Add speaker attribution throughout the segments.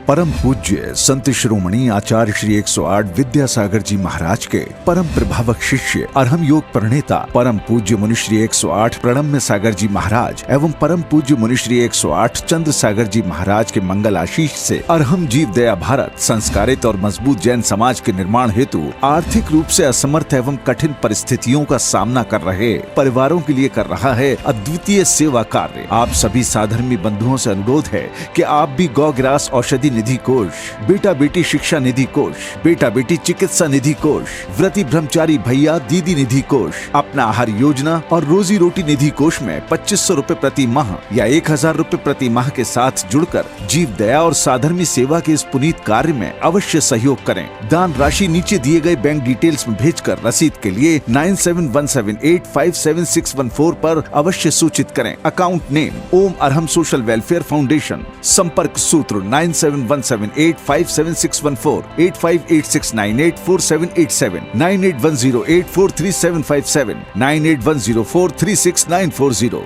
Speaker 1: परम पूज्य संत शिरोमणि आचार्य श्री 108 विद्यासागर जी महाराज के परम प्रभावक शिष्य अरहम योग प्रणेता परम पूज्य मुनि श्री 108 प्रणम्य सागर जी महाराज एवं परम पूज्य मुनि श्री 108 चंद्र सागर जी महाराज के मंगल आशीष से अरहम जीव दया भारत संस्कारित और मजबूत जैन समाज के निर्माण हेतु आर्थिक रूप से असमर्थ एवं कठिन परिस्थितियों का सामना कर रहे परिवारों के लिए कर रहा है अद्वितीय सेवा कार्य। आप सभी साधर्मी बंधुओं से अनुरोध है कि आप भी गौ ग्रास औषधि निधि कोष, बेटा बेटी शिक्षा निधि कोष, बेटा बेटी चिकित्सा निधि कोष, व्रती ब्रह्मचारी भैया दीदी निधि कोष, अपना आहार योजना और रोजी रोटी निधि कोष में 2500 रूपए प्रति माह या 1000 रूपए प्रति माह के साथ जुड़कर जीव दया और साधर्मी सेवा के इस पुनीत कार्य में अवश्य सहयोग करें। दान राशि नीचे दिए गए बैंक डिटेल्स में भेजकर रसीद के लिए 9717857614 पर अवश्य सूचित करें। अकाउंट नेम ओम अरहम सोशल वेलफेयर फाउंडेशन। संपर्क सूत्र 9717857614, 8586984787, 9810843757, 9810436940।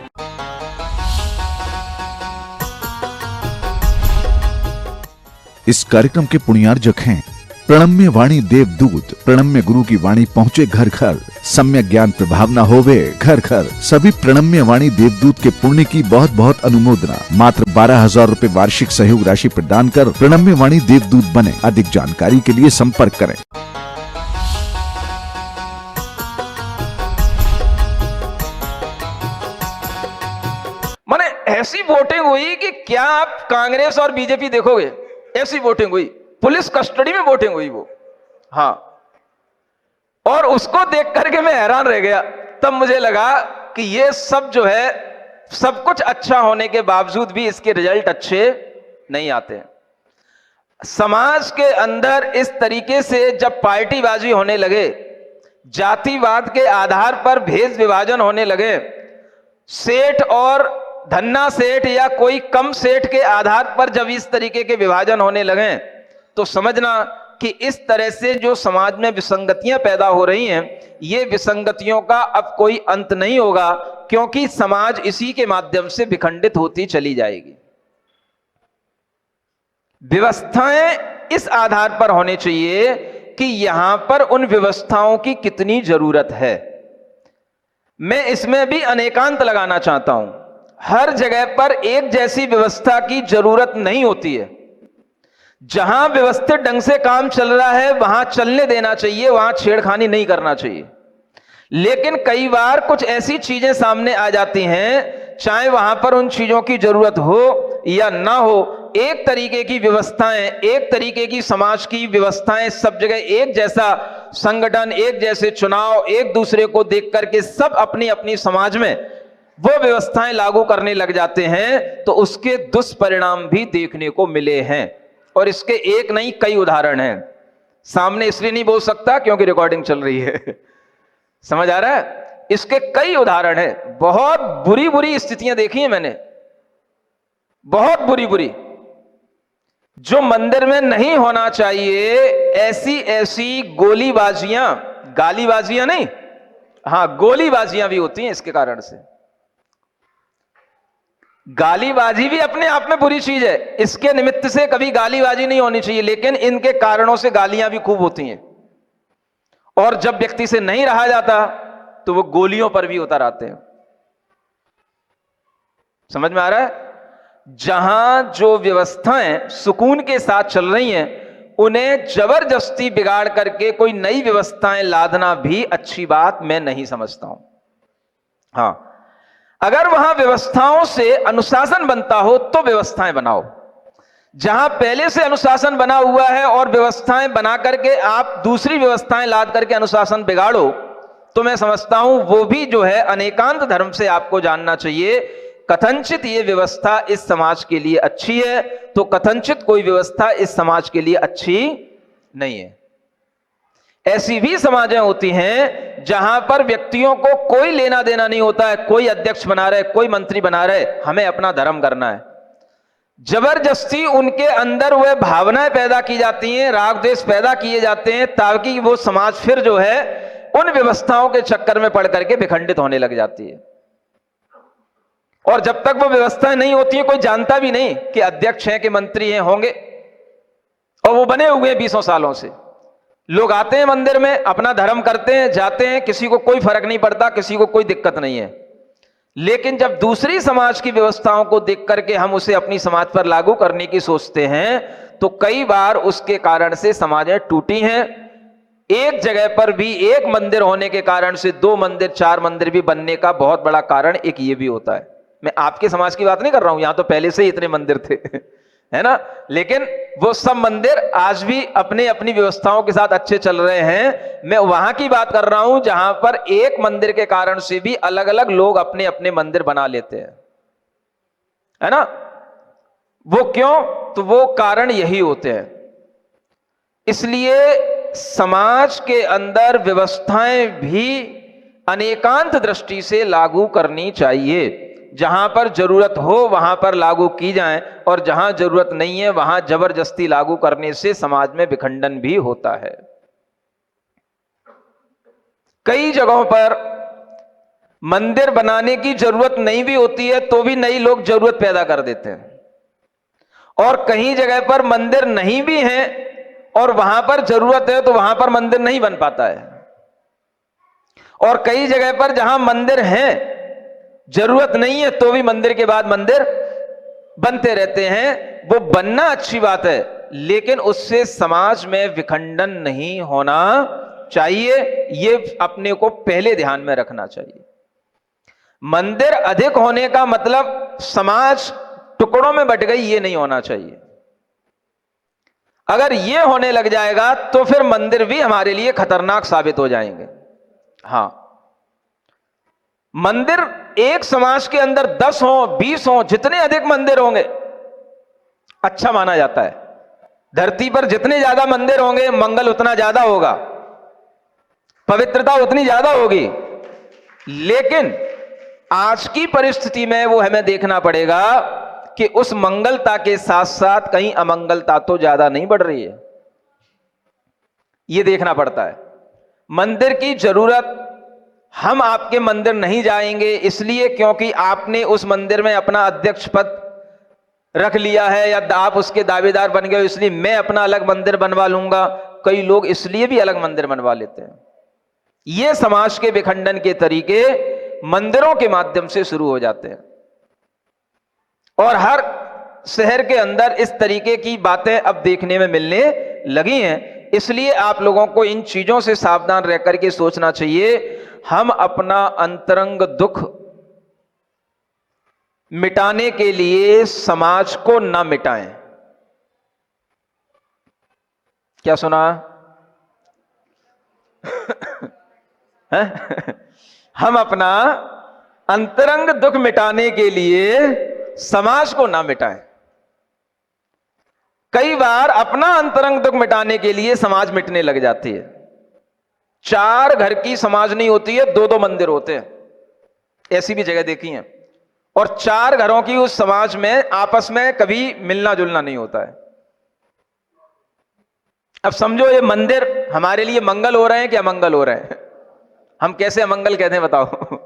Speaker 1: इस कार्यक्रम के पुण्यार्जक हैं प्रणम्य वाणी देवदूत। प्रणम्य गुरु की वाणी पहुँचे घर घर, सम्यक ज्ञान प्रभाव न होवे घर घर। सभी प्रणम्य वाणी देवदूत के पुण्य की बहुत बहुत अनुमोदना। मात्र 12,000 रूपए वार्षिक सहयोग राशि प्रदान कर प्रणम्य वाणी देवदूत बने। अधिक जानकारी के लिए संपर्क करें।
Speaker 2: माने ऐसी वोटिंग हुई कि क्या आप कांग्रेस और बीजेपी देखोगे, ऐसी वोटिंग हुई। पुलिस कस्टडी में वोटिंग हुई वो। हाँ, और उसको देख करके मैं हैरान रह गया। तब मुझे लगा कि ये सब जो है, सब कुछ अच्छा होने के बावजूद भी इसके रिजल्ट अच्छे नहीं आते। समाज के अंदर इस तरीके से जब पार्टीबाजी होने लगे, जातिवाद के आधार पर भेद विभाजन होने लगे, सेठ और धन्ना सेठ या कोई कम सेठ के आधार पर जब इस तरीके के विभाजन होने लगे, तो समझना कि इस तरह से जो समाज में विसंगतियां पैदा हो रही हैं, ये विसंगतियों का अब कोई अंत नहीं होगा, क्योंकि समाज इसी के माध्यम से विखंडित होती चली जाएगी। व्यवस्थाएं इस आधार पर होनी चाहिए कि यहां पर उन व्यवस्थाओं की कितनी जरूरत है। मैं इसमें भी अनेकांत लगाना चाहता हूं। हर जगह पर एक जैसी व्यवस्था की जरूरत नहीं होती है। जहां व्यवस्थित ढंग से काम चल रहा है वहां चलने देना चाहिए, वहां छेड़खानी नहीं करना चाहिए। लेकिन कई बार कुछ ऐसी चीजें सामने आ जाती हैं, चाहे वहां पर उन चीजों की जरूरत हो या ना हो, एक तरीके की व्यवस्थाएं, एक तरीके की समाज की व्यवस्थाएं, सब जगह एक जैसा संगठन, एक जैसे चुनाव, एक दूसरे को देख करके सब अपनी अपनी समाज में वो व्यवस्थाएं लागू करने लग जाते हैं, तो उसके दुष्परिणाम भी देखने को मिले हैं। और इसके एक नहीं कई उदाहरण हैं। सामने इसलिए नहीं बोल सकता क्योंकि रिकॉर्डिंग चल रही है। समझ आ रहा है? इसके कई उदाहरण हैं। बहुत बुरी बुरी स्थितियां देखी हैं मैंने, बहुत बुरी बुरी, जो मंदिर में नहीं होना चाहिए। ऐसी ऐसी गोलीबाजियां, गालीबाजियां नहीं, हां गोलीबाजियां भी होती हैं इसके कारण से। गालीबाजी भी अपने आप में बुरी चीज है, इसके निमित्त से कभी गालीबाजी नहीं होनी चाहिए, लेकिन इनके कारणों से गालियां भी खूब होती हैं। और जब व्यक्ति से नहीं रहा जाता तो वो गोलियों पर भी उतर आते हैं। समझ में आ रहा है? जहां जो व्यवस्थाएं सुकून के साथ चल रही हैं, उन्हें जबरदस्ती बिगाड़ करके कोई नई व्यवस्थाएं लादना भी अच्छी बात मैं नहीं समझता हूं। हां, अगर वहां व्यवस्थाओं से अनुशासन बनता हो तो व्यवस्थाएं बनाओ। जहां पहले से अनुशासन बना हुआ है और व्यवस्थाएं बना करके आप दूसरी व्यवस्थाएं लाद करके अनुशासन बिगाड़ो, तो मैं समझता हूं वो भी जो है अनेकांत धर्म से आपको जानना चाहिए। कथनचित ये व्यवस्था इस समाज के लिए अच्छी है, तो कथनचित कोई व्यवस्था इस समाज के लिए अच्छी नहीं है। ऐसी भी समाजें होती हैं जहां पर व्यक्तियों को कोई लेना देना नहीं होता है। कोई अध्यक्ष बना रहे, कोई मंत्री बना रहे, हमें अपना धर्म करना है। जबरदस्ती उनके अंदर वह भावनाएं पैदा की जाती हैं, राग द्वेष पैदा किए जाते हैं, ताकि वो समाज फिर जो है उन व्यवस्थाओं के चक्कर में पड़ करके विखंडित होने लग जाती है। और जब तक वो व्यवस्थाएं नहीं होती है, कोई जानता भी नहीं कि अध्यक्ष हैं कि मंत्री हैं होंगे, और वो बने हुए 20 सालों से। लोग आते हैं मंदिर में, अपना धर्म करते हैं, जाते हैं, किसी को कोई फर्क नहीं पड़ता, किसी को कोई दिक्कत नहीं है। लेकिन जब दूसरी समाज की व्यवस्थाओं को देख करके हम उसे अपनी समाज पर लागू करने की सोचते हैं, तो कई बार उसके कारण से समाजें टूटी हैं। एक जगह पर भी एक मंदिर होने के कारण से 2 मंदिर 4 मंदिर भी बनने का बहुत बड़ा कारण एक ये भी होता है। मैं आपके समाज की बात नहीं कर रहा हूं, यहां तो पहले से ही इतने मंदिर थे है ना, लेकिन वो सब मंदिर आज भी अपने अपनी व्यवस्थाओं के साथ अच्छे चल रहे हैं। मैं वहां की बात कर रहा हूं जहां पर एक मंदिर के कारण से भी अलग अलग लोग अपने अपने मंदिर बना लेते हैं, है ना। वो क्यों? तो वो कारण यही होते हैं। इसलिए समाज के अंदर व्यवस्थाएं भी अनेकांत दृष्टि से लागू करनी चाहिए। जहां पर जरूरत हो वहां पर लागू की जाएं, और जहां जरूरत नहीं है वहां जबरदस्ती लागू करने से समाज में विखंडन भी होता है। कई जगहों पर मंदिर बनाने की जरूरत नहीं भी होती है तो भी नई लोग जरूरत पैदा कर देते हैं, और कहीं जगह पर मंदिर नहीं भी है और वहां पर जरूरत है तो वहां पर मंदिर नहीं बन पाता है। और कई जगह पर जहां मंदिर है, जरूरत नहीं है, तो भी मंदिर के बाद मंदिर बनते रहते हैं। वो बनना अच्छी बात है, लेकिन उससे समाज में विखंडन नहीं होना चाहिए। ये अपने को पहले ध्यान में रखना चाहिए। मंदिर अधिक होने का मतलब समाज टुकड़ों में बट गई, ये नहीं होना चाहिए। अगर ये होने लग जाएगा तो फिर मंदिर भी हमारे लिए खतरनाक साबित हो जाएंगे। हां, मंदिर एक समाज के अंदर 10 हो 20 हो, जितने अधिक मंदिर होंगे अच्छा माना जाता है। धरती पर जितने ज्यादा मंदिर होंगे मंगल उतना ज्यादा होगा, पवित्रता उतनी ज्यादा होगी। लेकिन आज की परिस्थिति में वो हमें देखना पड़ेगा कि उस मंगलता के साथ साथ कहीं अमंगलता तो ज्यादा नहीं बढ़ रही है, ये देखना पड़ता है। मंदिर की जरूरत, हम आपके मंदिर नहीं जाएंगे इसलिए क्योंकि आपने उस मंदिर में अपना अध्यक्ष पद रख लिया है या आप उसके दावेदार बन गए, इसलिए मैं अपना अलग मंदिर बनवा लूंगा। कई लोग इसलिए भी अलग मंदिर बनवा लेते हैं। ये समाज के विखंडन के तरीके मंदिरों के माध्यम से शुरू हो जाते हैं, और हर शहर के अंदर इस तरीके की बातें अब देखने में मिलने लगी हैं। इसलिए आप लोगों को इन चीजों से सावधान रह करके सोचना चाहिए। हम अपना अंतरंग दुख मिटाने के लिए समाज को न मिटाएं। क्या सुना? हम अपना अंतरंग दुख मिटाने के लिए समाज को ना मिटाएं। कई बार अपना अंतरंग दुख मिटाने के लिए समाज मिटने लग जाती है। 4 घर की समाज नहीं होती है, 2-2 मंदिर होते हैं, ऐसी भी जगह देखी है। और 4 घरों की उस समाज में आपस में कभी मिलना जुलना नहीं होता है। अब समझो ये मंदिर हमारे लिए मंगल हो रहे हैं कि अमंगल हो रहे हैं? हम कैसे अमंगल कहते हैं बताओ?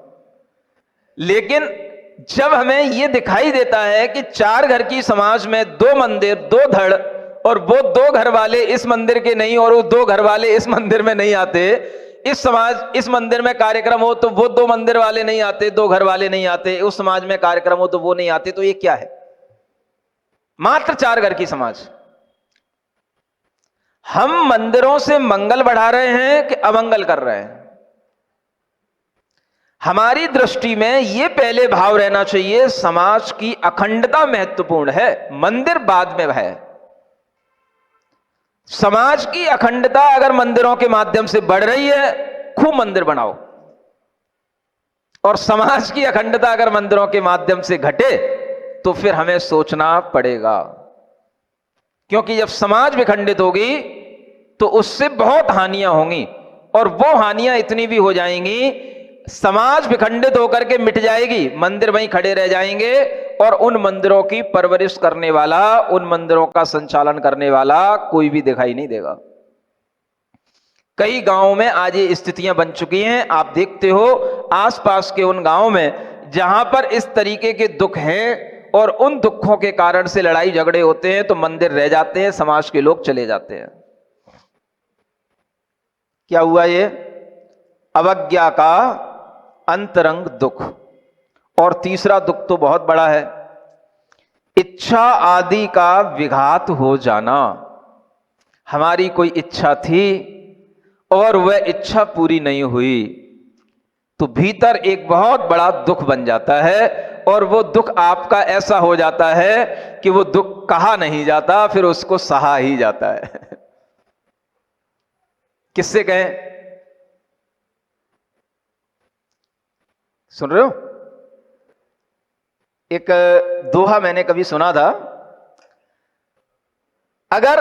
Speaker 2: लेकिन जब हमें यह दिखाई देता है कि 4 घर की समाज में 2 मंदिर 2 धड़, और वो 2 घर वाले इस मंदिर के नहीं और वो 2 घर वाले इस मंदिर में नहीं आते, इस समाज इस मंदिर में कार्यक्रम हो तो वो 2 मंदिर वाले नहीं आते, 2 घर वाले नहीं आते, उस समाज में कार्यक्रम हो तो वो नहीं आते, तो ये क्या है? मात्र 4 घर की समाज। हम मंदिरों से मंगल बढ़ा रहे हैं कि अमंगल कर रहे हैं? हमारी दृष्टि में यह पहले भाव रहना चाहिए, समाज की अखंडता महत्वपूर्ण है, मंदिर बाद में है। समाज की अखंडता अगर मंदिरों के माध्यम से बढ़ रही है, खूब मंदिर बनाओ, और समाज की अखंडता अगर मंदिरों के माध्यम से घटे तो फिर हमें सोचना पड़ेगा। क्योंकि जब समाज विखंडित होगी तो उससे बहुत हानियां होंगी, और वो हानियां इतनी भी हो जाएंगी, समाज विखंडित होकर के मिट जाएगी, मंदिर वहीं खड़े रह जाएंगे, और उन मंदिरों की परवरिश करने वाला, उन मंदिरों का संचालन करने वाला कोई भी दिखाई नहीं देगा। कई गांवों में आज ये स्थितियां बन चुकी हैं। आप देखते हो आसपास के उन गांवों में जहां पर इस तरीके के दुख हैं, और उन दुखों के कारण से लड़ाई झगड़े होते हैं तो मंदिर रह जाते हैं, समाज के लोग चले जाते हैं। क्या हुआ ये? अवज्ञा का अंतरंग दुख। और तीसरा दुख तो बहुत बड़ा है, इच्छा आदि का विघात हो जाना। हमारी कोई इच्छा थी और वह इच्छा पूरी नहीं हुई तो भीतर एक बहुत बड़ा दुख बन जाता है, और वो दुख आपका ऐसा हो जाता है कि वो दुख कहा नहीं जाता, फिर उसको सहा ही जाता है। किससे कहें? सुन रहे हो? एक दोहा मैंने कभी सुना था, अगर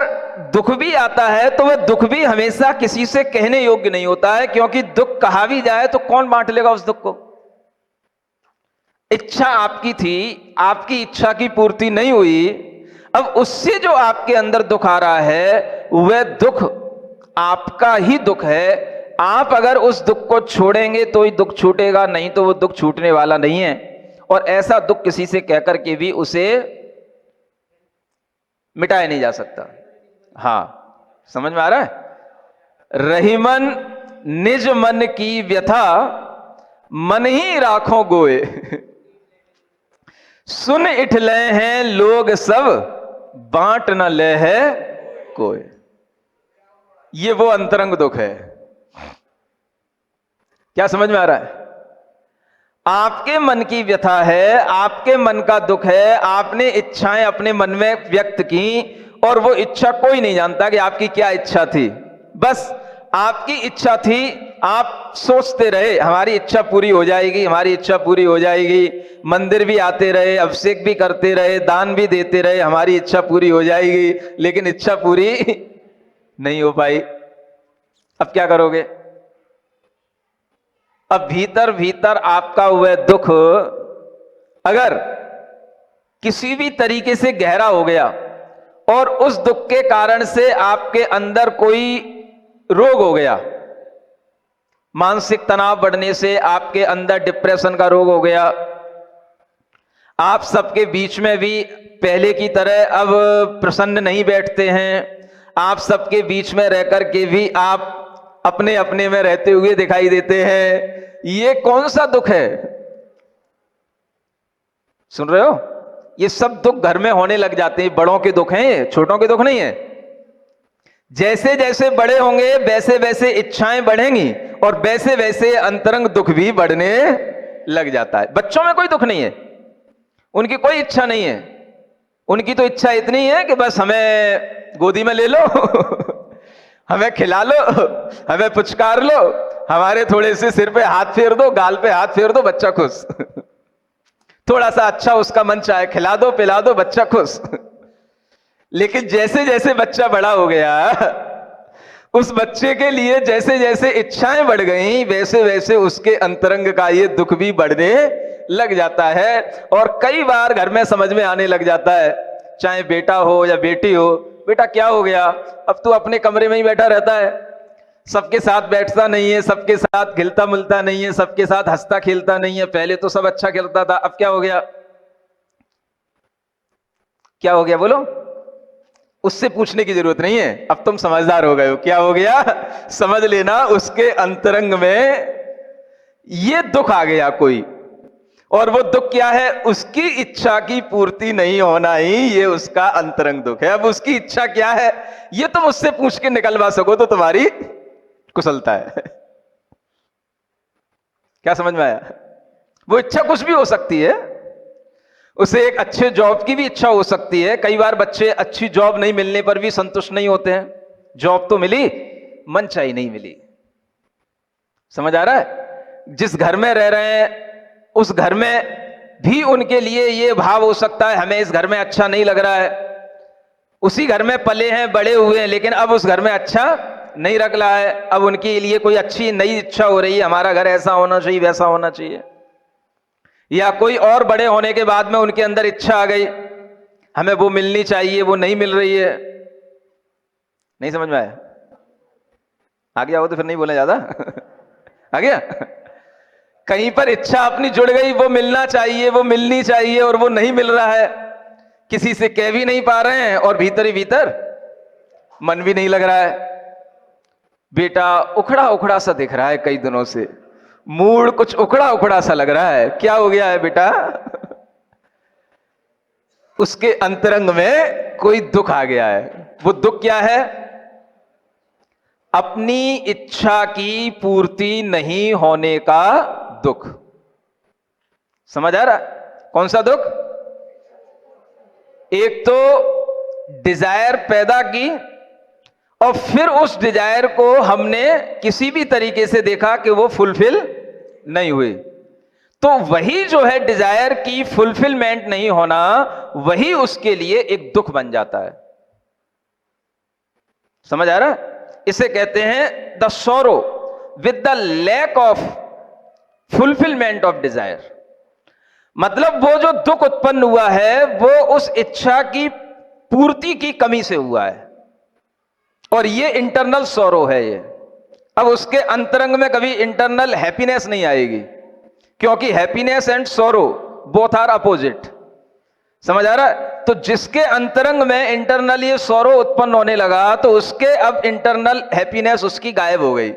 Speaker 2: दुख भी आता है तो वह दुख भी हमेशा किसी से कहने योग्य नहीं होता है, क्योंकि दुख कहा भी जाए तो कौन बांट लेगा उस दुख को। इच्छा आपकी थी, आपकी इच्छा की पूर्ति नहीं हुई, अब उससे जो आपके अंदर दुख आ रहा है वह दुख आपका ही दुख है। आप अगर उस दुख को छोड़ेंगे तो ही दुख छूटेगा, नहीं तो वो दुख छूटने वाला नहीं है। और ऐसा दुख किसी से कहकर के भी उसे मिटाया नहीं जा सकता। हां, समझ में आ रहा है? रहीमन निज मन की व्यथा, मन ही राखों गोए। सुन इठले हैं लोग सब, बांट न ले है कोई। ये वो अंतरंग दुख है। क्या समझ में आ रहा है? आपके मन की व्यथा है, आपके मन का दुख है, आपने इच्छाएं अपने मन में व्यक्त की और वो इच्छा कोई नहीं जानता कि आपकी क्या इच्छा थी। बस आपकी इच्छा थी, आप सोचते रहे हमारी इच्छा पूरी हो जाएगी, हमारी इच्छा पूरी हो जाएगी, मंदिर भी आते रहे, अभिषेक भी करते रहे, दान भी देते रहे, हमारी इच्छा पूरी हो जाएगी, लेकिन इच्छा पूरी नहीं हो पाई। अब क्या करोगे? अब भीतर भीतर आपका वह दुख अगर किसी भी तरीके से गहरा हो गया और उस दुख के कारण से आपके अंदर कोई रोग हो गया, मानसिक तनाव बढ़ने से आपके अंदर डिप्रेशन का रोग हो गया, आप सबके बीच में भी पहले की तरह अब प्रसन्न नहीं बैठते हैं, आप सबके बीच में रहकर के भी आप अपने अपने में रहते हुए दिखाई देते हैं, ये कौन सा दुख है? सुन रहे हो? ये सब दुख घर में होने लग जाते हैं। बड़ों के दुख हैं ये, छोटों के दुख नहीं है। जैसे जैसे बड़े होंगे वैसे वैसे इच्छाएं बढ़ेंगी और वैसे वैसे अंतरंग दुख भी बढ़ने लग जाता है। बच्चों में कोई दुख नहीं है, उनकी कोई इच्छा नहीं है, उनकी तो इच्छा इतनी है कि बस हमें गोदी में ले लो, हमें खिला लो, हमें पुचकार लो, हमारे थोड़े से सिर पे हाथ फेर दो, गाल पे हाथ फेर दो, बच्चा खुश। थोड़ा सा अच्छा उसका मन चाहे खिला दो, पिला दो, बच्चा खुश। लेकिन जैसे जैसे बच्चा बड़ा हो गया, उस बच्चे के लिए जैसे जैसे इच्छाएं बढ़ गई, वैसे वैसे उसके अंतरंग का ये दुख भी बढ़ने लग जाता है। और कई बार घर में समझ में आने लग जाता है, चाहे बेटा हो या बेटी हो, बेटा क्या हो गया, अब तू अपने कमरे में ही बैठा रहता है, सबके साथ बैठता नहीं है, सबके साथ खिलता मिलता नहीं है, सबके साथ हंसता खेलता नहीं है, पहले तो सब अच्छा खेलता था, अब क्या हो गया? क्या हो गया बोलो? उससे पूछने की जरूरत नहीं है, अब तुम समझदार हो गए हो। क्या हो गया? समझ लेना, उसके अंतरंग में ये दुख आ गया कोई, और वो दुख क्या है? उसकी इच्छा की पूर्ति नहीं होना ही ये उसका अंतरंग दुख है। अब उसकी इच्छा क्या है ये तुम उससे पूछ के निकलवा सको तो तुम्हारी कुशलता है। क्या समझ में आया? वो इच्छा कुछ भी हो सकती है, उसे एक अच्छे जॉब की भी इच्छा हो सकती है। कई बार बच्चे अच्छी जॉब नहीं मिलने पर भी संतुष्ट नहीं होते हैं, जॉब तो मिली, मन चाहिए नहीं मिली। समझ आ रहा है? जिस घर में रह रहे हैं उस घर में भी उनके लिए ये भाव हो सकता है, हमें इस घर में अच्छा नहीं लग रहा है, उसी घर में पले हैं, बड़े हुए हैं, लेकिन अब उस घर में अच्छा नहीं लग रहा है। अब उनके लिए कोई अच्छी नई इच्छा हो रही है, हमारा घर ऐसा होना चाहिए, वैसा होना चाहिए। या कोई और बड़े होने के बाद में उनके अंदर इच्छा आ गई, हमें वो मिलनी चाहिए, वो नहीं मिल रही है। नहीं समझ में आया? आ गया हो तो फिर नहीं बोले ज्यादा। आ गया? कहीं पर इच्छा अपनी जुड़ गई, वो मिलना चाहिए, वो मिलनी चाहिए, और वो नहीं मिल रहा है, किसी से कह भी नहीं पा रहे हैं, और भीतर ही भीतर मन भी नहीं लग रहा है। बेटा उखड़ा उखड़ा सा दिख रहा है, कई दिनों से मूड कुछ उखड़ा उखड़ा सा लग रहा है, क्या हो गया है बेटा? उसके अंतरंग में कोई दुख आ गया है। वो दुख क्या है? अपनी इच्छा की पूर्ति नहीं होने का दुख। समझ आ रहा? कौन सा दुख? एक तो डिजायर पैदा की, और फिर उस डिजायर को हमने किसी भी तरीके से देखा कि वो फुलफिल नहीं हुई, तो वही जो है डिजायर की फुलफिलमेंट नहीं होना, वही उसके लिए एक दुख बन जाता है। समझ आ रहा? इसे कहते हैं the sorrow with the lack of fulfilment of desire. मतलब वो जो दुख उत्पन्न हुआ है वो उस इच्छा की पूर्ति की कमी से हुआ है, और ये इंटरनल सोरो है ये। अब उसके अंतरंग में कभी इंटरनल हैप्पीनेस नहीं आएगी, क्योंकि happiness and sorrow both are opposite. समझ आ रहा है? तो जिसके अंतरंग में इंटरनल ये सोरो उत्पन्न होने लगा, तो उसके अब इंटरनल हैप्पीनेस उसकी गायब हो गई।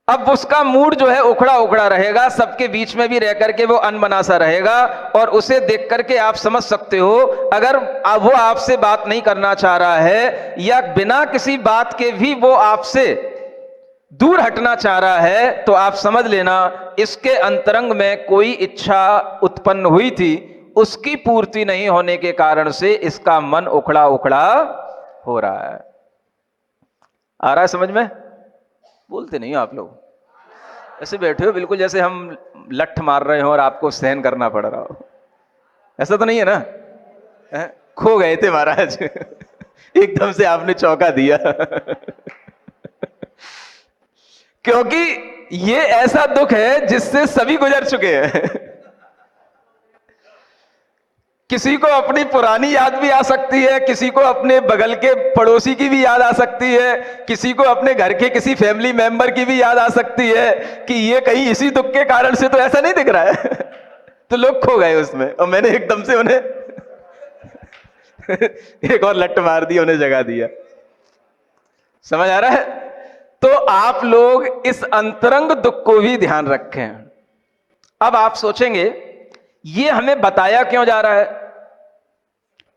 Speaker 2: अब उसका मूड जो है उखड़ा उखड़ा रहेगा, सबके बीच में भी रह करके वो अनबना सा रहेगा, और उसे देख करके आप समझ सकते हो, अगर वो आपसे बात नहीं करना चाह रहा है, या बिना किसी बात के भी वो आपसे दूर हटना चाह रहा है, तो आप समझ लेना इसके अंतरंग में कोई इच्छा उत्पन्न हुई थी, उसकी पूर्ति नहीं होने के कारण से इसका मन उखड़ा उखड़ा हो रहा है। आ रहा है समझ में? बोलते नहीं हो आप लोग, ऐसे बैठे हो बिल्कुल जैसे हम लठ मार रहे हो और आपको सहन करना पड़ रहा हो। ऐसा तो नहीं है ना? खो गए थे महाराज एकदम से आपने चौंका दिया क्योंकि ये ऐसा दुख है जिससे सभी गुजर चुके हैं किसी को अपनी पुरानी याद भी आ सकती है, किसी को अपने बगल के पड़ोसी की भी याद आ सकती है, किसी को अपने घर के किसी फैमिली मेंबर की भी याद आ सकती है कि ये कहीं इसी दुख के कारण से तो ऐसा नहीं दिख रहा है तो लोग खो गए उसमें, और मैंने एकदम से उन्हें एक और लट मार दी, उन्हें जगा दिया। समझ आ रहा है? तो आप लोग इस अंतरंग दुख को भी ध्यान रखें। अब आप सोचेंगे ये हमें बताया क्यों जा रहा है?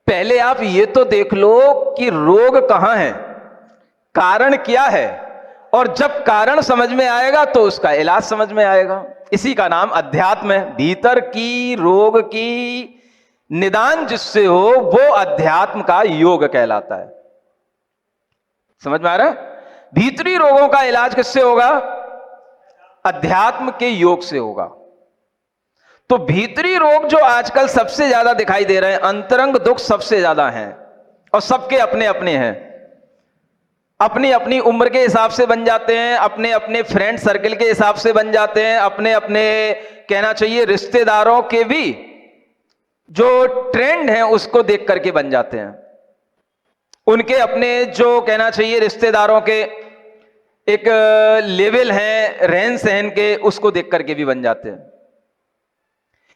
Speaker 2: पहले आप ये तो देख लो कि रोग कहां है, कारण क्या है, और जब कारण समझ में आएगा तो उसका इलाज समझ में आएगा। इसी का नाम अध्यात्म है। भीतर की रोग की निदान जिससे हो वो अध्यात्म का योग कहलाता है। समझ में आ रहा है? भीतरी रोगों का इलाज किससे होगा? अध्यात्म के योग से होगा। तो भीतरी रोग जो आजकल सबसे ज्यादा दिखाई दे रहे हैं, अंतरंग दुख सबसे ज्यादा हैं, और सबके अपने अपने हैं, अपनी अपनी उम्र के हिसाब से बन जाते हैं, अपने अपने फ्रेंड सर्कल के हिसाब से बन जाते हैं, अपने अपने कहना चाहिए रिश्तेदारों के भी जो ट्रेंड है उसको देख करके बन जाते हैं। उनके अपने जो कहना चाहिए रिश्तेदारों के एक लेवल है रहन सहन के, उसको देख करके भी बन जाते हैं।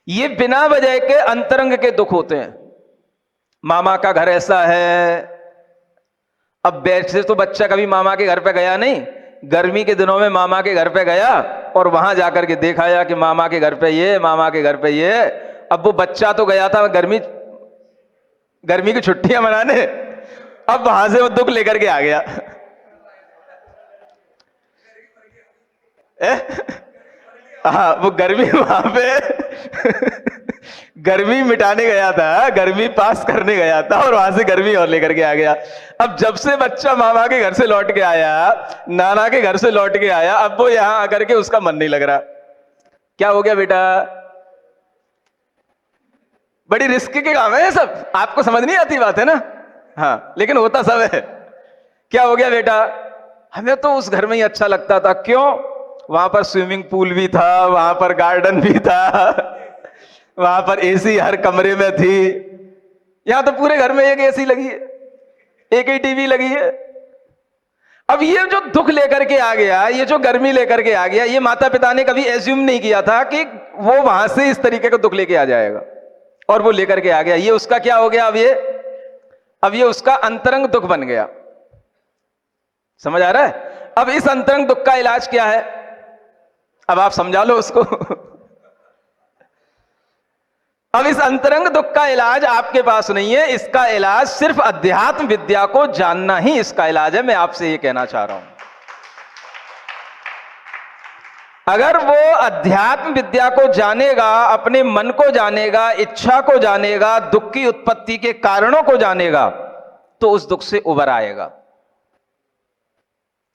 Speaker 2: ये बिना वजह के अंतरंग के दुख होते हैं। मामा का घर ऐसा है, अब वैसे तो बच्चा कभी मामा के घर पे गया नहीं, गर्मी के दिनों में मामा के घर पे गया और वहां जाकर के देखाया कि मामा के घर पे ये, मामा के घर पे ये। अब वो बच्चा तो गया था गर्मी की छुट्टियां मनाने, अब वहां से वो दुख लेकर के आ गया हाँ, वो गर्मी वहां पे गर्मी मिटाने गया था, गर्मी पास करने गया था, और वहां से गर्मी और लेकर के आ गया। अब जब से बच्चा मामा के घर से लौट के आया, नाना के घर से लौट के आया, अब वो यहां आकर के उसका मन नहीं लग रहा। क्या हो गया बेटा? बड़ी रिस्क के काम है ये सब, आपको समझ नहीं आती बात है ना? हाँ, लेकिन होता सब है। क्या हो गया बेटा? हमें तो उस घर में ही अच्छा लगता था। क्यों? वहां पर स्विमिंग पूल भी था, वहां पर गार्डन भी था, वहां पर एसी हर कमरे में थी। यहां तो पूरे घर में एक एसी लगी है, एक ही टीवी लगी है। अब ये जो दुख लेकर के आ गया, ये जो गर्मी लेकर के आ गया, ये माता पिता ने कभी एज्यूम नहीं किया था कि वो वहां से इस तरीके का दुख लेके आ जाएगा, और वो लेकर के आ गया। ये उसका क्या हो गया? अब ये उसका अंतरंग दुख बन गया। समझ आ रहा है? अब इस अंतरंग दुख का इलाज क्या है? अब आप समझा लो उसको। अब इस अंतरंग दुख का इलाज आपके पास नहीं है, इसका इलाज सिर्फ अध्यात्म विद्या को जानना ही इसका इलाज है। मैं आपसे ये कहना चाह रहा हूं, अगर वो अध्यात्म विद्या को जानेगा, अपने मन को जानेगा, इच्छा को जानेगा, दुख की उत्पत्ति के कारणों को जानेगा, तो उस दुख से उबर आएगा।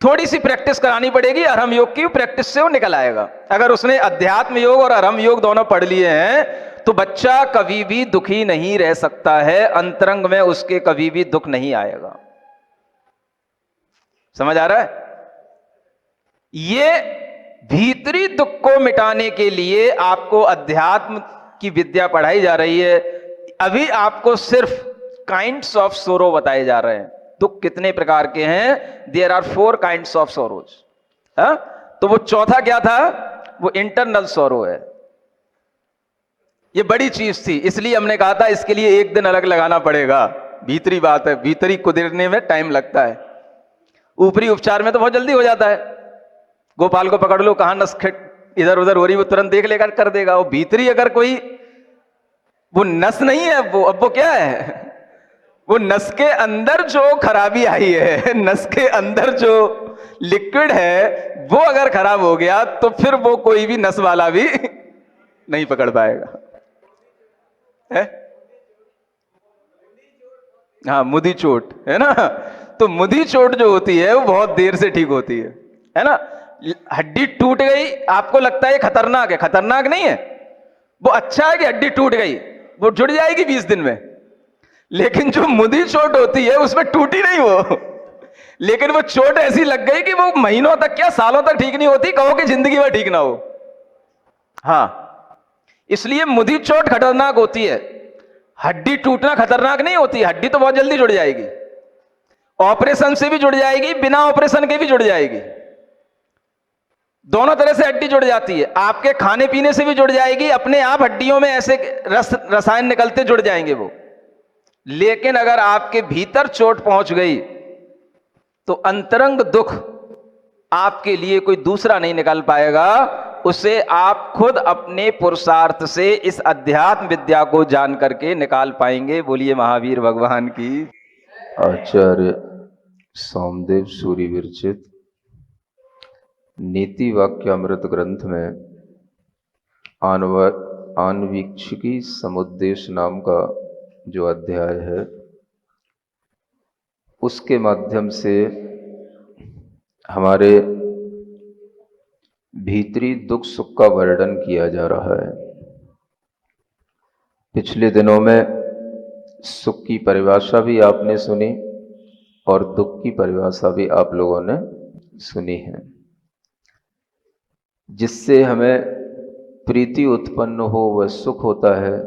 Speaker 2: थोड़ी सी प्रैक्टिस करानी पड़ेगी, अरहम योग की प्रैक्टिस से वो निकल आएगा। अगर उसने अध्यात्म योग और अरहम योग दोनों पढ़ लिए हैं तो बच्चा कभी भी दुखी नहीं रह सकता है, अंतरंग में उसके कभी भी दुख नहीं आएगा। समझ आ रहा है? ये भीतरी दुख को मिटाने के लिए आपको अध्यात्म की विद्या पढ़ाई जा रही है। अभी आपको सिर्फ काइंड्स ऑफ सोरो बताए जा रहे हैं। दुख कितने प्रकार के हैं? There are 4 kinds of sorrows. तो वो चौथा क्या था? वो इंटरनल सोरो है। ये बड़ी चीज थी, इसलिए हमने कहा था इसके लिए एक दिन अलग लगाना पड़ेगा। भीतरी बात है, भीतरी कुदिरने में टाइम लगता है, ऊपरी उपचार में तो बहुत जल्दी हो जाता है। गोपाल को पकड़ लो, कहां नस इधर उधर हो रही, वो तुरंत देख लेकर कर देगा। वो भीतरी अगर कोई वो नस नहीं है, अब वो क्या है? वो नस के अंदर जो खराबी आई है, नस के अंदर जो लिक्विड है, वो अगर खराब हो गया तो फिर वो कोई भी नस वाला भी नहीं पकड़ पाएगा है? हाँ, मुदी चोट है ना। तो मुदी चोट जो होती है वो बहुत देर से ठीक होती है ना। हड्डी टूट गई, आपको लगता है खतरनाक है, खतरनाक नहीं है। वो अच्छा है कि हड्डी टूट गई, वो जुड़ जाएगी 20 दिन में। लेकिन जो मुदी चोट होती है उसमें टूटी नहीं वो, लेकिन वो चोट ऐसी लग गई कि वो महीनों तक क्या सालों तक ठीक नहीं होती, कहो कि जिंदगी भर ठीक ना हो। हाँ, इसलिए मुदी चोट खतरनाक होती है, हड्डी टूटना खतरनाक नहीं होती। हड्डी तो बहुत जल्दी जुड़ जाएगी, ऑपरेशन से भी जुड़ जाएगी, बिना ऑपरेशन के भी जुड़ जाएगी। दोनों तरह से हड्डी जुड़ जाती है। आपके खाने पीने से भी जुड़ जाएगी, अपने आप हड्डियों में ऐसे रसायन निकलते जुड़ जाएंगे वो। लेकिन अगर आपके भीतर चोट पहुंच गई तो अंतरंग दुख आपके लिए कोई दूसरा नहीं निकाल पाएगा, उसे आप खुद अपने पुरुषार्थ से इस अध्यात्म विद्या को जान करके निकाल पाएंगे। बोलिए महावीर भगवान की।
Speaker 3: आचार्य सोमदेव सूरी विरचित नीति वाक्यामृत ग्रंथ में आन्वीक्षिकी समुद्देश्य नाम का जो अध्याय है, उसके माध्यम से हमारे भीतरी दुख सुख का वर्णन किया जा रहा है। पिछले दिनों में सुख की परिभाषा भी आपने सुनी और दुख की परिभाषा भी आप लोगों ने सुनी है। जिससे हमें प्रीति उत्पन्न हो वह सुख होता है,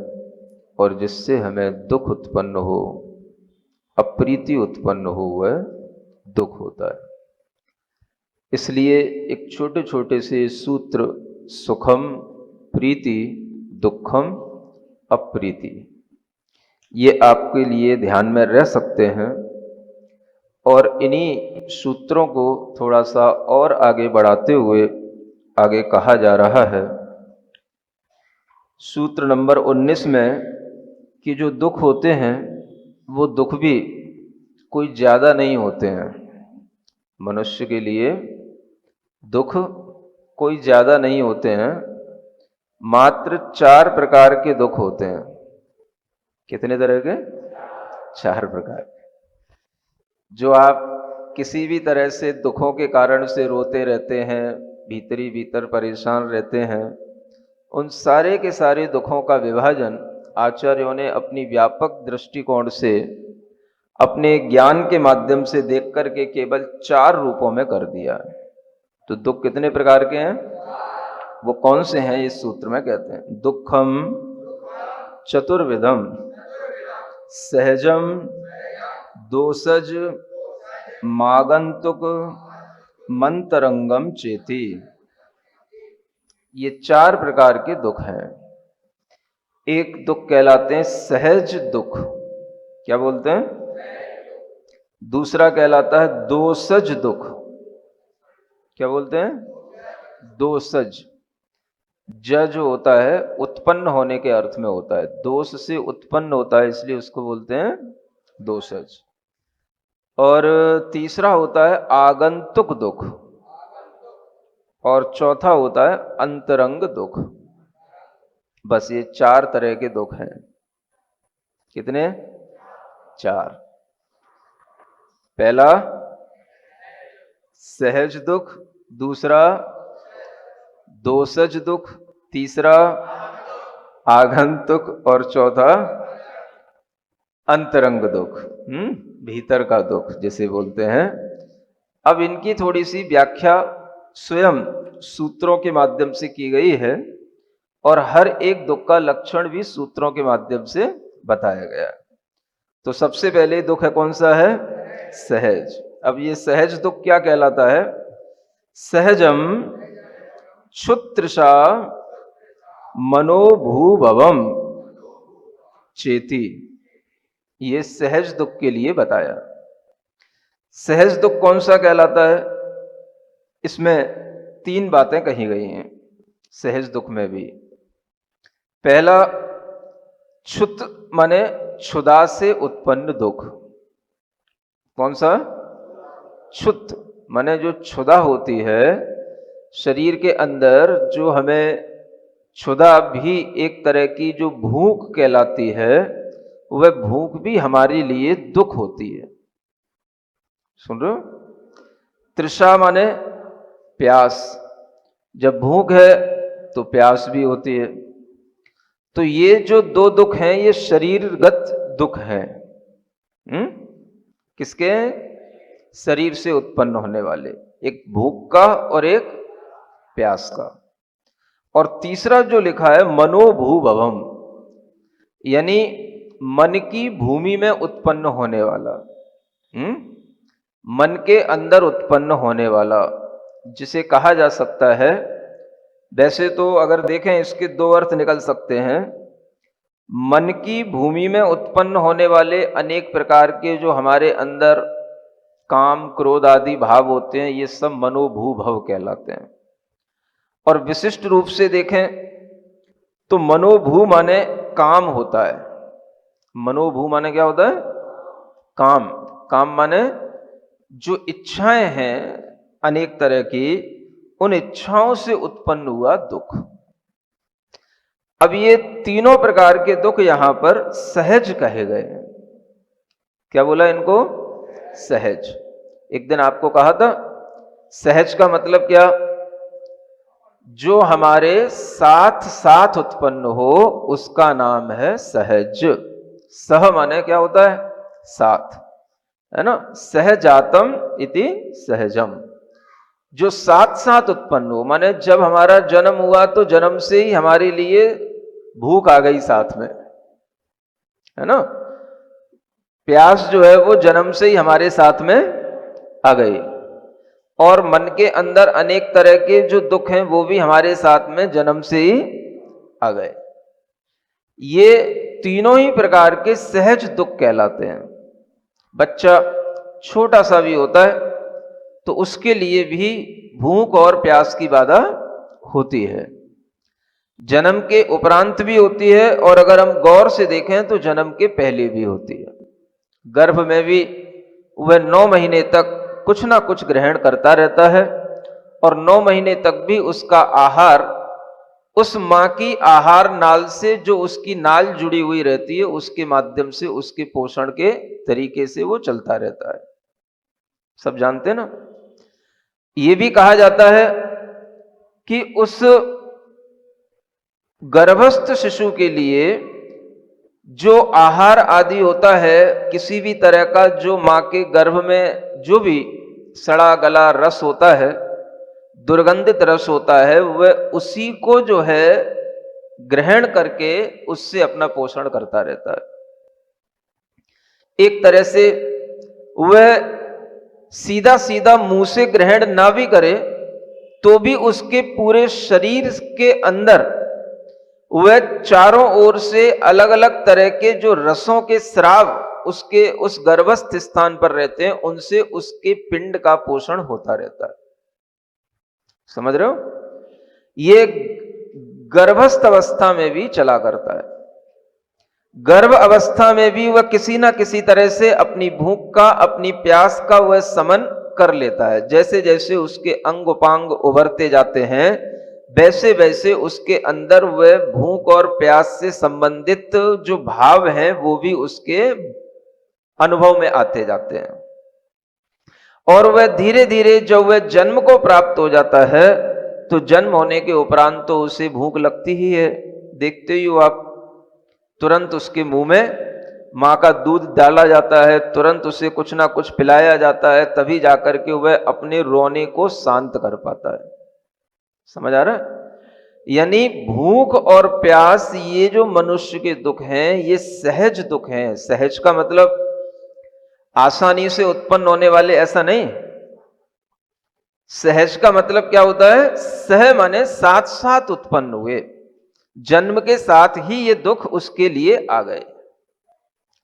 Speaker 3: और जिससे हमें दुख उत्पन्न हो, अप्रीति उत्पन्न हो, वह दुख होता है। इसलिए एक छोटे छोटे से सूत्र, सुखम प्रीति दुखम अप्रीति, ये आपके लिए ध्यान में रह सकते हैं। और इन्हीं सूत्रों को थोड़ा सा और आगे बढ़ाते हुए आगे कहा जा रहा है सूत्र नंबर 19 में कि जो दुख होते हैं वो दुख भी कोई ज़्यादा नहीं होते हैं। मनुष्य के लिए दुख कोई ज़्यादा नहीं होते हैं, मात्र 4 प्रकार के दुख होते हैं। कितने तरह के? 4 प्रकार। जो आप किसी भी तरह से दुखों के कारण से रोते रहते हैं, भीतरी भीतर परेशान रहते हैं, उन सारे के सारे दुखों का विभाजन आचार्यों ने अपनी व्यापक दृष्टिकोण से अपने ज्ञान के माध्यम से देख करके केवल 4 रूपों में कर दिया है। तो दुख कितने प्रकार के हैं? वो कौन से हैं? इस सूत्र में कहते हैं दुखम चतुर्विधम सहजम दोषज मागंतुक, मंतरंगम चेती। ये 4 प्रकार के दुख हैं। एक दुख कहलाते हैं सहज दुख, क्या बोलते हैं? दूसरा कहलाता है दोषज दुख, क्या बोलते हैं? दोषज। ज जो होता है उत्पन्न होने के अर्थ में होता है, दोष से उत्पन्न होता है, इसलिए उसको बोलते हैं दोषज। और तीसरा होता है आगंतुक दुख, और चौथा होता है अंतरंग दुख। बस ये 4 तरह के दुख हैं। कितने? 4। पहला सहज दुख, दूसरा दोषज दुख, तीसरा आगंतुक, और चौथा अंतरंग दुख, भीतर का दुख जिसे बोलते हैं। अब इनकी थोड़ी सी व्याख्या स्वयं सूत्रों के माध्यम से की गई है, और हर एक दुख का लक्षण भी सूत्रों के माध्यम से बताया गया है। तो सबसे पहले दुख है कौन सा है? सहज। अब ये सहज दुख क्या कहलाता है? सहजम क्षुत्रशा मनोभूभवम चेती। ये सहज दुख के लिए बताया। सहज दुख कौन सा कहलाता है? इसमें 3 बातें कही गई हैं सहज दुख में भी। पहला, क्षुत माने क्षुधा से उत्पन्न दुख। कौन सा? क्षुत माने जो क्षुधा होती है शरीर के अंदर, जो हमें क्षुधा भी एक तरह की जो भूख कहलाती है, वह भूख भी हमारे लिए दुख होती है। सुन रहे हो? तृषा माने प्यास, जब भूख है तो प्यास भी होती है। तो ये जो 2 दुख हैं ये शरीरगत दुख हैं। किसके? शरीर से उत्पन्न होने वाले, एक भूख का और एक प्यास का। और तीसरा जो लिखा है मनोभूभवम, यानी मन की भूमि में उत्पन्न होने वाला, मन के अंदर उत्पन्न होने वाला, जिसे कहा जा सकता है, वैसे तो अगर देखें इसके 2 अर्थ निकल सकते हैं। मन की भूमि में उत्पन्न होने वाले अनेक प्रकार के जो हमारे अंदर काम क्रोध आदि भाव होते हैं, ये सब मनोभूभव कहलाते हैं। और विशिष्ट रूप से देखें तो मनोभू माने काम होता है। मनोभू माने क्या होता है? काम। काम माने जो इच्छाएं हैं अनेक तरह की, उन इच्छाओं से उत्पन्न हुआ दुख। अब ये तीनों प्रकार के दुख यहां पर सहज कहे गए हैं। क्या बोला इनको? सहज। एक दिन आपको कहा था सहज का मतलब क्या? जो हमारे साथ साथ उत्पन्न हो उसका नाम है सहज। सह माने क्या होता है? साथ, है ना? सहजातम इति सहजम। जो साथ साथ उत्पन्न हो, माने जब हमारा जन्म हुआ तो जन्म से ही हमारे लिए भूख आ गई साथ में, है ना? प्यास जो है वो जन्म से ही हमारे साथ में आ गई, और मन के अंदर अनेक तरह के जो दुख हैं वो भी हमारे साथ में जन्म से ही आ गए। ये तीनों ही प्रकार के सहज दुख कहलाते हैं। बच्चा छोटा सा भी होता है तो उसके लिए भी भूख और प्यास की बाधा होती है। जन्म के उपरांत भी होती है, और अगर हम गौर से देखें तो जन्म के पहले भी होती है। गर्भ में भी वह 9 महीने तक कुछ ना कुछ ग्रहण करता रहता है, और 9 महीने तक भी उसका आहार उस मां की आहार नाल से, जो उसकी नाल जुड़ी हुई रहती है, उसके माध्यम से, उसके पोषण के तरीके से वो चलता रहता है। सब जानते हैं ना? ये भी कहा जाता है कि उस गर्भस्थ शिशु के लिए जो आहार आदि होता है, किसी भी तरह का जो मां के गर्भ में जो भी सड़ा गला रस होता है, दुर्गंधित रस होता है, वह उसी को जो है ग्रहण करके उससे अपना पोषण करता रहता है। एक तरह से वह
Speaker 2: सीधा सीधा मुंह से ग्रहण ना भी करे तो भी उसके पूरे शरीर के अंदर वह चारों ओर से अलग अलग तरह के जो रसों के स्राव उसके उस गर्भस्थ स्थान पर रहते हैं, उनसे उसके पिंड का पोषण होता रहता है। समझ रहे हो? ये गर्भस्थ अवस्था में भी चला करता है। गर्भ अवस्था में भी वह किसी ना किसी तरह से अपनी भूख का, अपनी प्यास का वह समन कर लेता है। जैसे जैसे उसके अंग उपांग उभरते जाते हैं, वैसे वैसे उसके अंदर वह भूख और प्यास से संबंधित जो भाव हैं वो भी उसके अनुभव में आते जाते हैं। और वह धीरे धीरे जब वह जन्म को प्राप्त हो जाता है तो जन्म होने के उपरांत तो उसे भूख लगती ही है। देखते ही हो आप, तुरंत उसके मुंह में माँ का दूध डाला जाता है, तुरंत उसे कुछ ना कुछ पिलाया जाता है, तभी जाकर के वह अपने रोने को शांत कर पाता है। समझ आ रहा है? यानी भूख और प्यास ये जो मनुष्य के दुख हैं, ये सहज दुख हैं। सहज का मतलब आसानी से उत्पन्न होने वाले, ऐसा नहीं। सहज का मतलब क्या होता है? सह माने साथ साथ उत्पन्न हुए, जन्म के साथ ही ये दुख उसके लिए आ गए।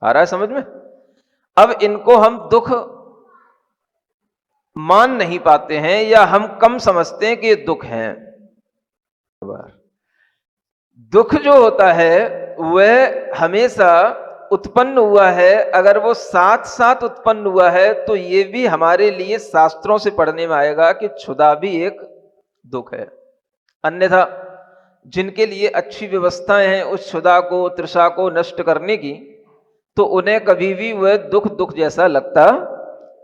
Speaker 2: आ रहा है समझ में? अब इनको हम दुख मान नहीं पाते हैं या हम कम समझते हैं कि ये दुख हैं। दुख जो होता है वह हमेशा उत्पन्न हुआ है। अगर वो साथ साथ उत्पन्न हुआ है तो ये भी हमारे लिए शास्त्रों से पढ़ने में आएगा कि क्षुधा भी एक दुख है। अन्यथा जिनके लिए अच्छी व्यवस्थाएं हैं उस क्षुधा को, तृषा को नष्ट करने की, तो उन्हें कभी भी वह दुख दुख जैसा लगता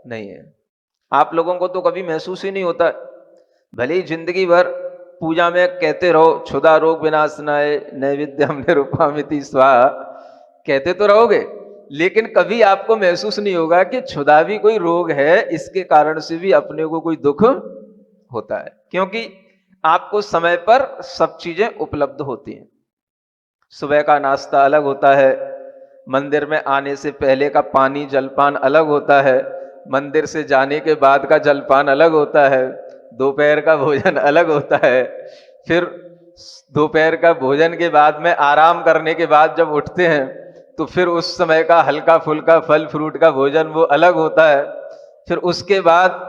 Speaker 2: नहीं है। आप लोगों को तो कभी महसूस ही नहीं होता। भले ही जिंदगी भर पूजा में कहते रहो क्षुधा रोग विनाशनाय नैवेद्यम निरुपमामिति स्वाहा, कहते तो रहोगे, लेकिन कभी आपको महसूस नहीं होगा कि क्षुधा भी कोई रोग है, इसके कारण से भी अपने को कोई दुख होता है। क्योंकि आपको समय पर सब चीजें उपलब्ध होती हैं। सुबह का नाश्ता अलग होता है, मंदिर में आने से पहले का पानी जलपान अलग होता है, मंदिर से जाने के बाद का जलपान अलग होता है, दोपहर का भोजन अलग होता है, फिर दोपहर का भोजन के बाद में आराम करने के बाद जब उठते हैं तो फिर उस समय का हल्का फुल्का फल फ्रूट का भोजन वो अलग होता है। फिर उसके बाद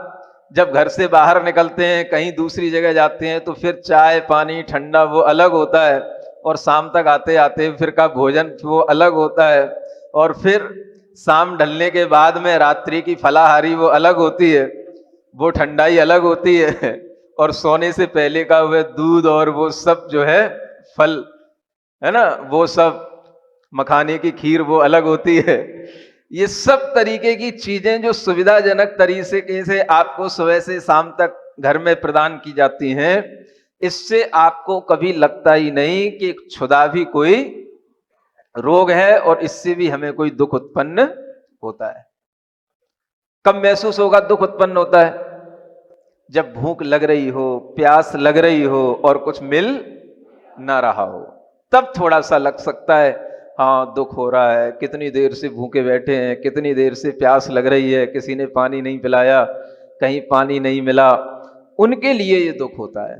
Speaker 2: जब घर से बाहर निकलते हैं, कहीं दूसरी जगह जाते हैं, तो फिर चाय पानी ठंडा वो अलग होता है। और शाम तक आते आते फिर का भोजन वो अलग होता है। और फिर शाम ढलने के बाद में रात्रि की फलाहारी वो अलग होती है, वो ठंडाई अलग होती है। और सोने से पहले का वह दूध और वो सब जो है फल है ना, वो सब मखाने की खीर वो अलग होती है। ये सब तरीके की चीजें जो सुविधाजनक तरीके से आपको सुबह से शाम तक घर में प्रदान की जाती हैं, इससे आपको कभी लगता ही नहीं कि क्षुधा भी कोई रोग है और इससे भी हमें कोई दुख उत्पन्न होता है। कब महसूस होगा दुख उत्पन्न होता है? जब भूख लग रही हो, प्यास लग रही हो और कुछ मिल ना रहा हो, तब थोड़ा सा लग सकता है हाँ दुख हो रहा है, कितनी देर से भूखे बैठे हैं, कितनी देर से प्यास लग रही है, किसी ने पानी नहीं पिलाया, कहीं पानी नहीं मिला, उनके लिए ये दुख होता है।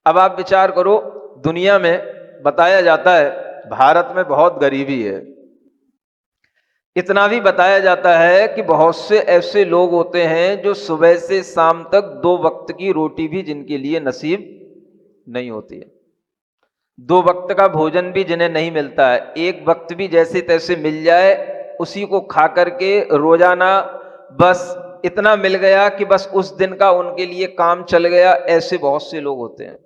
Speaker 2: अब आप विचार करो, दुनिया में बताया जाता है भारत में बहुत गरीबी है। इतना भी बताया जाता है कि बहुत से ऐसे लोग होते हैं जो सुबह से शाम तक 2 वक्त की रोटी भी जिनके लिए नसीब नहीं होती है। 2 वक्त का भोजन भी जिन्हें नहीं मिलता है, 1 वक्त भी जैसे तैसे मिल जाए उसी को खा करके रोजाना बस इतना मिल गया कि बस उस दिन का उनके लिए काम चल गया, ऐसे बहुत से लोग होते हैं।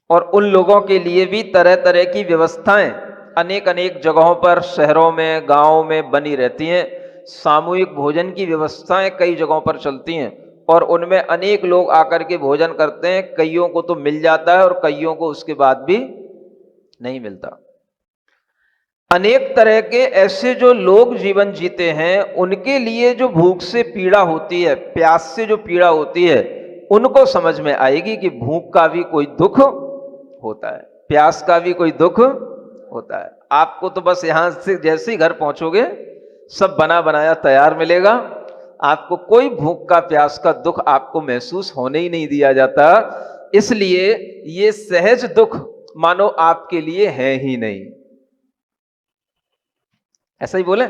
Speaker 2: और उन लोगों के लिए भी तरह तरह की व्यवस्थाएं अनेक अनेक जगहों पर, शहरों में, गांवों में बनी रहती हैं। सामूहिक भोजन की व्यवस्थाएं कई जगहों पर चलती हैं और उनमें अनेक लोग आकर के भोजन करते हैं। कईयों को तो मिल जाता है और कईयों को उसके बाद भी नहीं मिलता। अनेक तरह के ऐसे जो लोग जीवन जीते हैं, उनके लिए जो भूख से पीड़ा होती है, प्यास से जो पीड़ा होती है, उनको समझ में आएगी कि भूख का भी कोई दुख होता है, प्यास का भी कोई दुख होता है। आपको तो बस यहां से जैसे ही घर पहुंचोगे सब बना बनाया तैयार मिलेगा, आपको कोई भूख का प्यास का दुख आपको महसूस होने ही नहीं दिया जाता। इसलिए ये सहज दुख मानो आपके लिए है ही नहीं। ऐसा ही बोले,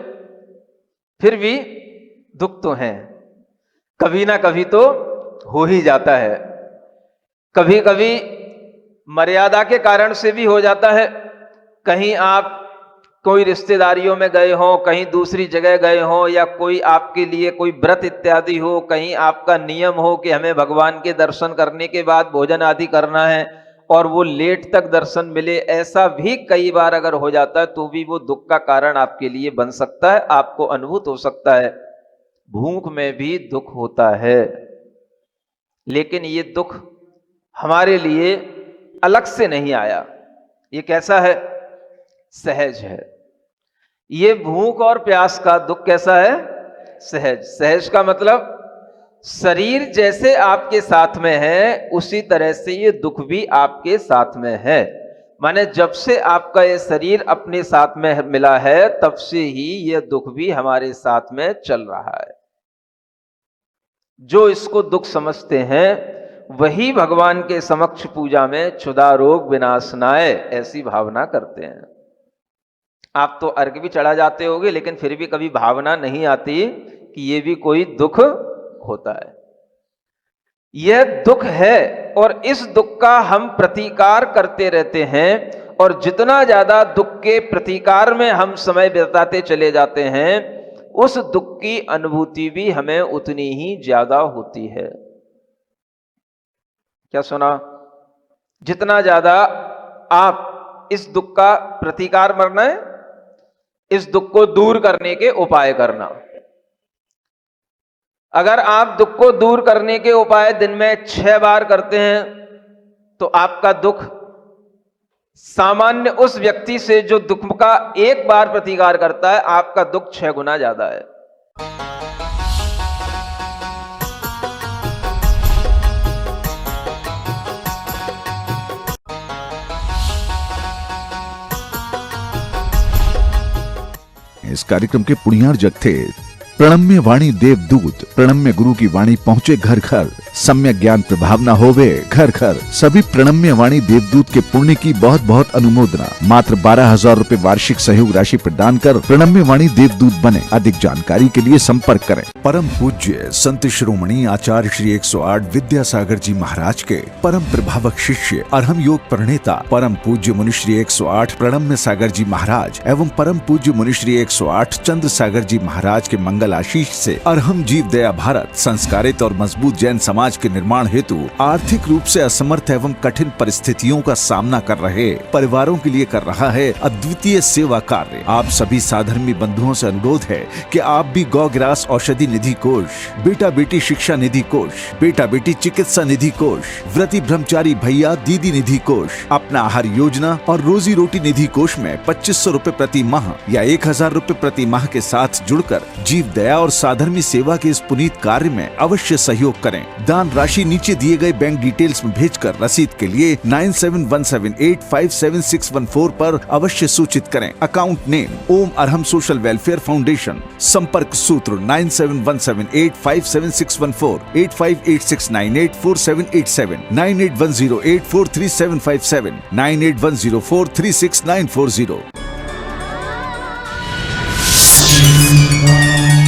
Speaker 2: फिर भी दुख तो है, कभी ना कभी तो हो ही जाता है। कभी कभी मर्यादा के कारण से भी हो जाता है। कहीं आप कोई रिश्तेदारियों में गए हो, कहीं दूसरी जगह गए हो, या कोई आपके लिए कोई व्रत इत्यादि हो, कहीं आपका नियम हो कि हमें भगवान के दर्शन करने के बाद भोजन आदि करना है और वो लेट तक दर्शन मिले, ऐसा भी कई बार अगर हो जाता है तो भी वो दुख का कारण आपके लिए बन सकता है, आपको अनुभूत हो सकता है। भूख में भी दुख होता है, लेकिन ये दुख हमारे लिए अलग से नहीं आया। ये कैसा है? सहज है। ये भूख और प्यास का दुख कैसा है? सहज। सहज का मतलब शरीर जैसे आपके साथ में है उसी तरह से ये दुख भी आपके साथ में है। माने जब से आपका ये शरीर अपने साथ में मिला है तब से ही ये दुख भी हमारे साथ में चल रहा है। जो इसको दुख समझते हैं वही भगवान के समक्ष पूजा में क्षुधा रोग विनाशनाय ऐसी भावना करते हैं। आप तो अर्घ भी चढ़ा जाते होगे, लेकिन फिर भी कभी भावना नहीं आती कि ये भी कोई दुख होता है। यह दुख है और इस दुख का हम प्रतिकार करते रहते हैं, और जितना ज्यादा दुख के प्रतिकार में हम समय बिताते चले जाते हैं उस दुख की अनुभूति भी हमें उतनी ही ज्यादा होती है। क्या सुना? जितना ज्यादा आप इस दुख का प्रतिकार करना है, इस दुख को दूर करने के उपाय करना। अगर आप दुख को दूर करने के उपाय दिन में 6 बार करते हैं तो आपका दुख सामान्य उस व्यक्ति से जो दुख का 1 बार प्रतिकार करता है, आपका दुख 6 गुना ज्यादा है।
Speaker 1: इस कार्यक्रम के पुण्यार जग थे प्रणम्य वाणी देवदूत। प्रणम्य गुरु की वाणी पहुंचे घर घर, सम्यक ज्ञान प्रभावना होवे घर घर। सभी प्रणम्य वाणी देवदूत के पुण्य की बहुत बहुत अनुमोदना। मात्र 12,000 रुपए वार्षिक सहयोग राशि प्रदान कर प्रणम्य वाणी देवदूत बने। अधिक जानकारी के लिए संपर्क करें। परम पूज्य संत शिरोमणि आचार्य श्री 108 विद्यासागर जी महाराज के परम प्रभावक शिष्य अरहम योग प्रणेता परम पूज्य मुनिश्री 108 प्रणम्य सागर जी महाराज एवं परम पूज्य मुनिश्री 108 चंद्र सागर जी महाराज के मंगल आशीष से अरहम जीव दया भारत संस्कारित और मजबूत जैन समाज के निर्माण हेतु आर्थिक रूप से असमर्थ एवं कठिन परिस्थितियों का सामना कर रहे परिवारों के लिए कर रहा है अद्वितीय सेवा कार्य। आप सभी साधर्मी बंधुओं से अनुरोध है कि आप भी गौग्रास औषधि निधि कोष, बेटा बेटी शिक्षा निधि कोष, बेटा बेटी चिकित्सा निधि कोष, व्रती ब्रह्मचारी भैया दीदी निधि कोष, अपना आहार योजना और रोजी रोटी निधि कोष में 2500 रुपए प्रति माह या 1000 रुपए प्रति माह के साथ जुड़कर जीव दया और साधर्मी सेवा के इस पुनीत कार्य में अवश्य सहयोग करें। दान राशि नीचे दिए गए बैंक डिटेल्स में भेजकर रसीद के लिए 9717857614 पर अवश्य सूचित करें। अकाउंट नेम ओम अरहम सोशल वेलफेयर फाउंडेशन। संपर्क सूत्र 9717857614, 8586984787, 9810843757, 9810436940।